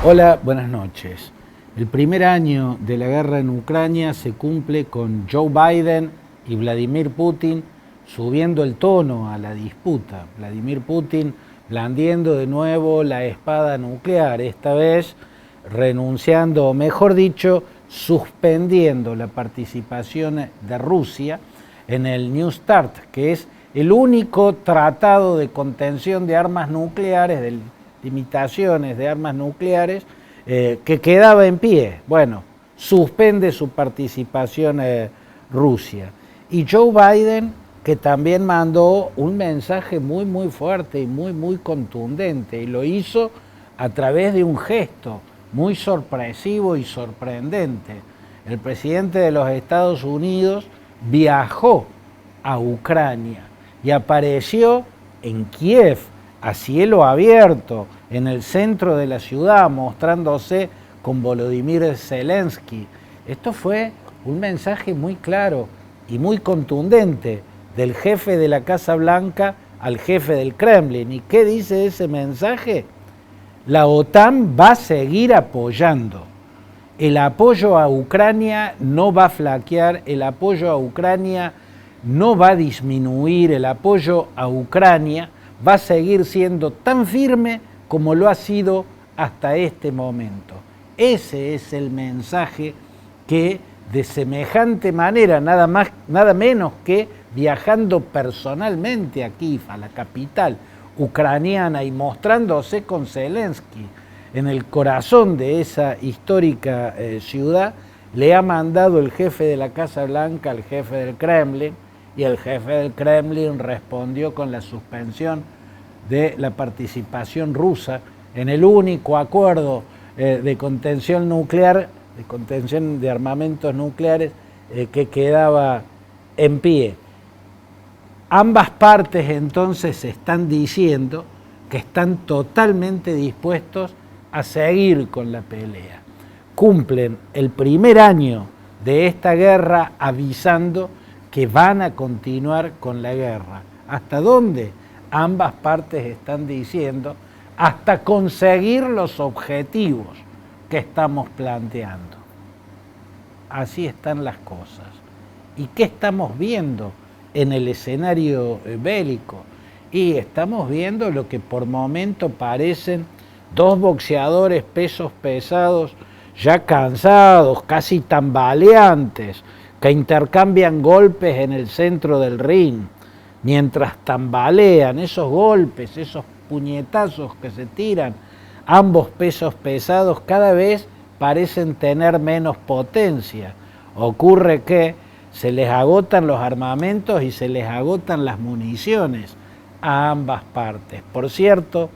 Hola, buenas noches. El primer año de la guerra en Ucrania se cumple con Joe Biden y Vladimir Putin subiendo el tono a la disputa. Vladimir Putin blandiendo de nuevo la espada nuclear, esta vez renunciando, o mejor dicho, suspendiendo la participación de Rusia en el New START, que es el único tratado de contención de armas nucleares, de limitaciones de armas nucleares, que quedaba en pie. Bueno, suspende su participación Rusia. Y Joe Biden, que también mandó un mensaje muy fuerte y muy contundente, y lo hizo a través de un gesto muy sorpresivo y sorprendente. El presidente de los Estados Unidos viajó a Ucrania y apareció en Kiev a cielo abierto en el centro de la ciudad, mostrándose con Volodymyr Zelensky. Esto fue un mensaje muy claro y muy contundente del jefe de la Casa Blanca al jefe del Kremlin. ¿Y qué dice ese mensaje? La OTAN va a seguir apoyando. El apoyo a Ucrania no va a flaquear, el apoyo a Ucrania no va a disminuir, el apoyo a Ucrania va a seguir siendo tan firme como lo ha sido hasta este momento. Ese es el mensaje que de semejante manera, nada menos que viajando personalmente a Kiev, a la capital ucraniana, y mostrándose con Zelensky en el corazón de esa histórica ciudad, le ha mandado el jefe de la Casa Blanca al jefe del Kremlin, y el jefe del Kremlin respondió con la suspensión de la participación rusa en el único acuerdo de contención nuclear, de contención de armamentos nucleares que quedaba en pie. Ambas partes entonces están diciendo que están totalmente dispuestos a seguir con la pelea. Cumplen el primer año de esta guerra avisando que van a continuar con la guerra. ¿Hasta dónde? Ambas partes están diciendo hasta conseguir los objetivos que estamos planteando. Así están las cosas. ¿Y qué estamos viendo en el escenario bélico? Y estamos viendo lo que por momento parecen dos boxeadores pesos pesados, ya cansados, casi tambaleantes, que intercambian golpes en el centro del ring. Mientras tambalean esos golpes, esos puñetazos que se tiran, ambos pesos pesados cada vez parecen tener menos potencia. Ocurre que se les agotan los armamentos y se les agotan las municiones a ambas partes. Por cierto,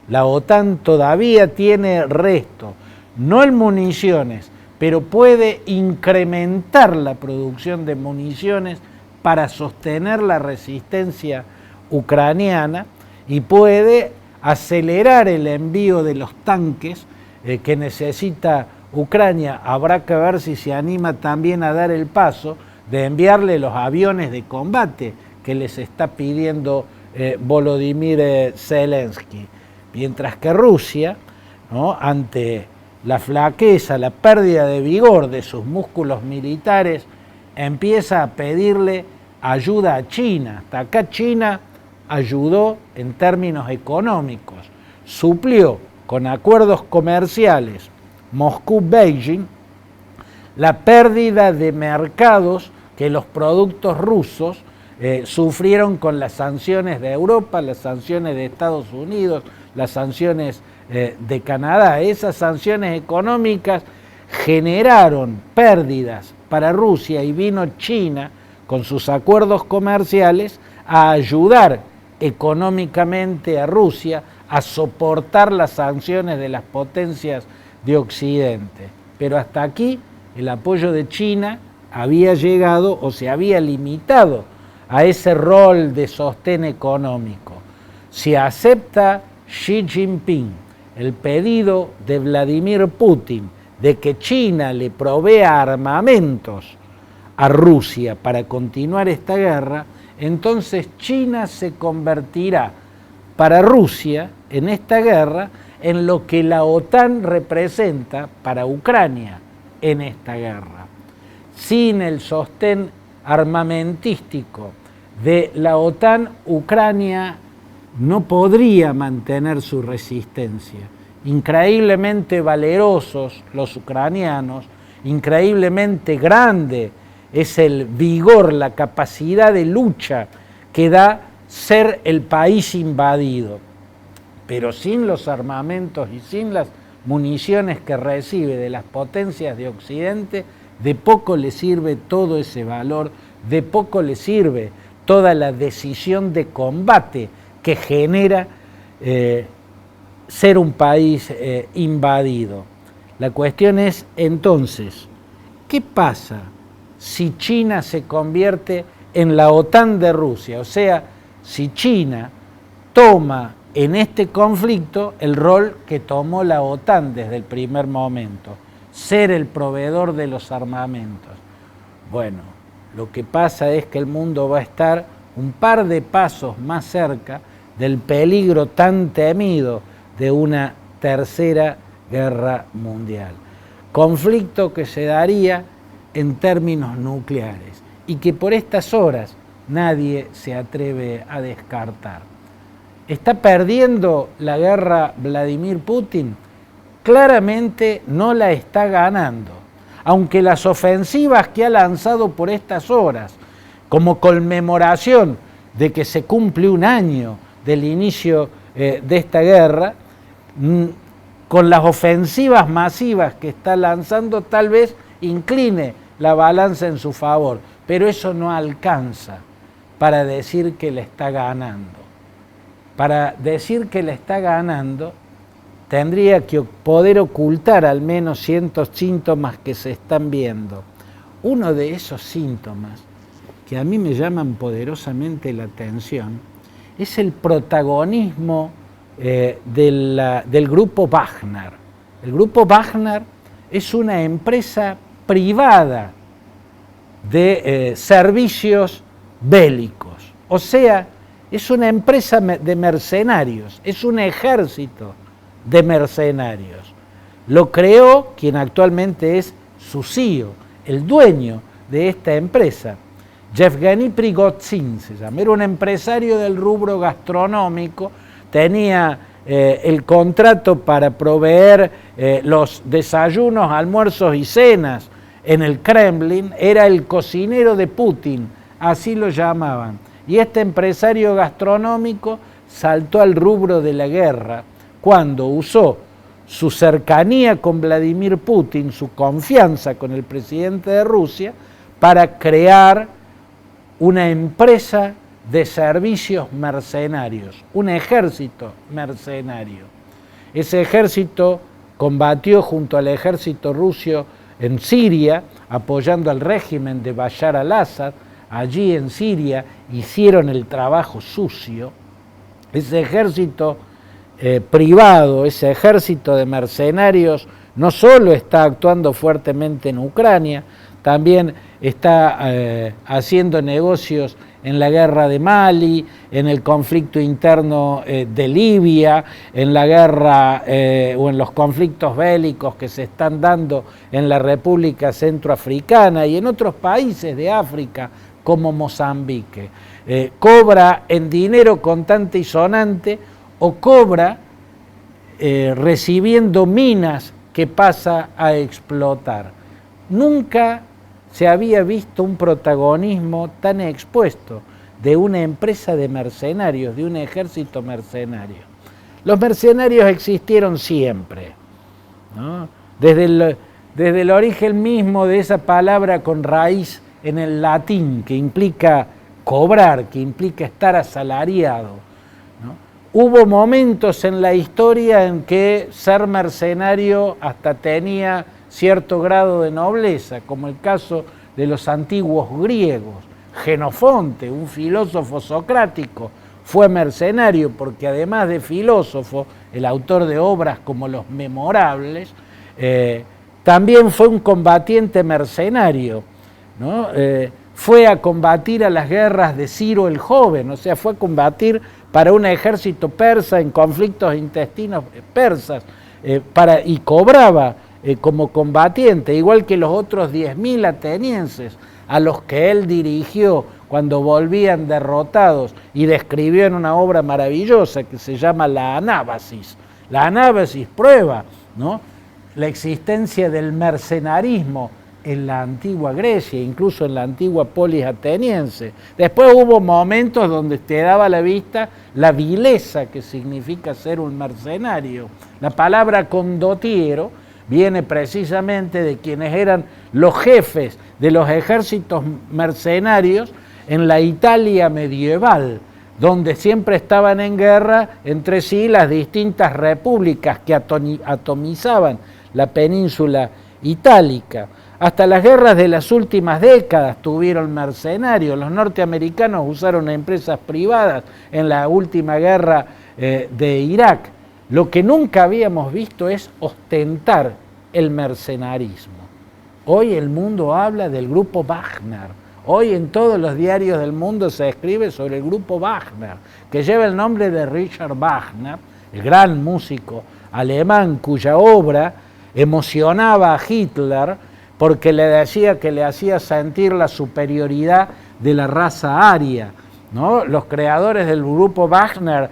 la OTAN todavía tiene resto, no en municiones, pero puede incrementar la producción de municiones para sostener la resistencia ucraniana, y puede acelerar el envío de los tanques que necesita Ucrania. Habrá que ver si se anima también a dar el paso de enviarle los aviones de combate que les está pidiendo Volodymyr Zelensky. Mientras que Rusia, ¿no?, ante la flaqueza, la pérdida de vigor de sus músculos militares, empieza a pedirle ayuda a China. Hasta acá China ayudó en términos económicos, suplió con acuerdos comerciales Moscú-Beijing la pérdida de mercados que los productos rusos sufrieron con las sanciones de Europa, las sanciones de Estados Unidos, las sanciones de Canadá. Esas sanciones económicas generaron pérdidas para Rusia, y vino China con sus acuerdos comerciales a ayudar económicamente a Rusia a soportar las sanciones de las potencias de Occidente. Pero hasta aquí el apoyo de China había llegado o se había limitado a ese rol de sostén económico. Si acepta Xi Jinping el pedido de Vladimir Putin de que China le provea armamentos a Rusia para continuar esta guerra, entonces China se convertirá para Rusia en esta guerra en lo que la OTAN representa para Ucrania en esta guerra. Sin el sostén armamentístico de la OTAN, Ucrania no podría mantener su resistencia. Increíblemente valerosos los ucranianos, increíblemente grande es el vigor, la capacidad de lucha que da ser el país invadido. Pero sin los armamentos y sin las municiones que recibe de las potencias de Occidente, de poco le sirve todo ese valor, de poco le sirve toda la decisión de combate que genera ser un país invadido. La cuestión es entonces, ¿qué pasa si China se convierte en la OTAN de Rusia? O sea, si China toma en este conflicto el rol que tomó la OTAN desde el primer momento, ser el proveedor de los armamentos. Bueno, lo que pasa es que el mundo va a estar un par de pasos más cerca del peligro tan temido de una tercera guerra mundial. Conflicto que se daría en términos nucleares y que por estas horas nadie se atreve a descartar. ¿Está perdiendo la guerra Vladimir Putin? Claramente no la está ganando, aunque las ofensivas que ha lanzado por estas horas, como conmemoración de que se cumple un año del inicio de esta guerra, con las ofensivas masivas que está lanzando, tal vez incline la balanza en su favor, pero eso no alcanza para decir que le está ganando. Para decir que le está ganando, tendría que poder ocultar al menos ciertos síntomas que se están viendo. Uno de esos síntomas que a mí me llaman poderosamente la atención es el protagonismo del grupo Wagner. El grupo Wagner es una empresa privada de servicios bélicos, o sea, es una empresa de mercenarios, es un ejército de mercenarios. Lo creó quien actualmente es su CEO, el dueño de esta empresa, Yevgeny Prigozhin se llama. Era un empresario del rubro gastronómico, tenía el contrato para proveer los desayunos, almuerzos y cenas en el Kremlin, era el cocinero de Putin, así lo llamaban. Y este empresario gastronómico saltó al rubro de la guerra cuando usó su cercanía con Vladimir Putin, su confianza con el presidente de Rusia, para crear una empresa de servicios mercenarios, un ejército mercenario. Ese ejército combatió junto al ejército ruso en Siria, apoyando al régimen de Bashar al-Assad. Allí en Siria hicieron el trabajo sucio. Ese ejército privado, ese ejército de mercenarios, no solo está actuando fuertemente en Ucrania, también está haciendo negocios en la guerra de Mali, en el conflicto interno de Libia, en la guerra o en los conflictos bélicos que se están dando en la República Centroafricana y en otros países de África como Mozambique. Cobra en dinero contante y sonante o cobra recibiendo minas que pasa a explotar. Nunca se había visto un protagonismo tan expuesto de una empresa de mercenarios, de un ejército mercenario. Los mercenarios existieron siempre, ¿no? Desde el origen mismo de esa palabra con raíz en el latín, que implica cobrar, que implica estar asalariado, ¿no? Hubo momentos en la historia en que ser mercenario hasta tenía cierto grado de nobleza, como el caso de los antiguos griegos. Genofonte, un filósofo socrático, fue mercenario porque además de filósofo, el autor de obras como Los Memorables, también fue un combatiente mercenario, ¿no? Fue a combatir a las guerras de Ciro el Joven, o sea, fue a combatir para un ejército persa en conflictos intestinos persas, y cobraba como combatiente, igual que los otros 10.000 atenienses a los que él dirigió cuando volvían derrotados y describió en una obra maravillosa que se llama La Anábasis. La Anábasis prueba, ¿no?, la existencia del mercenarismo en la antigua Grecia, incluso en la antigua polis ateniense. Después hubo momentos donde te daba a la vista la vileza que significa ser un mercenario. La palabra condottiero viene precisamente de quienes eran los jefes de los ejércitos mercenarios en la Italia medieval, donde siempre estaban en guerra entre sí las distintas repúblicas que atomizaban la península itálica. Hasta las guerras de las últimas décadas tuvieron mercenarios. Los norteamericanos usaron empresas privadas en la última guerra de Irak. Lo que nunca habíamos visto es ostentar el mercenarismo. Hoy el mundo habla del grupo Wagner. Hoy en todos los diarios del mundo se escribe sobre el grupo Wagner, que lleva el nombre de Richard Wagner, el gran músico alemán cuya obra emocionaba a Hitler porque le decía que le hacía sentir la superioridad de la raza aria, ¿no? Los creadores del grupo Wagner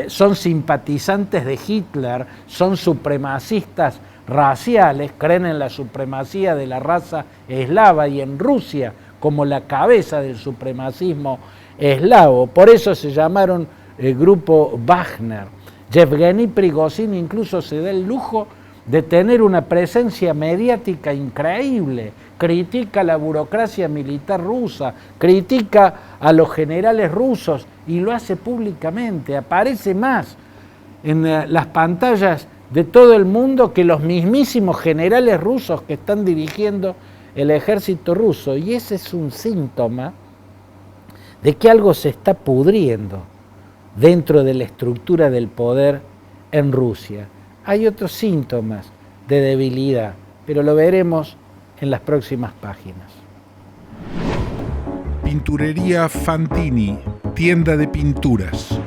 son simpatizantes de Hitler, son supremacistas raciales, creen en la supremacía de la raza eslava y en Rusia como la cabeza del supremacismo eslavo. Por eso se llamaron grupo Wagner. Yevgeny Prigozhin incluso se da el lujo de tener una presencia mediática increíble, critica la burocracia militar rusa, critica a los generales rusos y lo hace públicamente, aparece más en las pantallas de todo el mundo que los mismísimos generales rusos que están dirigiendo el ejército ruso, y ese es un síntoma de que algo se está pudriendo dentro de la estructura del poder en Rusia. Hay otros síntomas de debilidad, pero lo veremos en las próximas páginas. Pinturería Fantini, tienda de pinturas.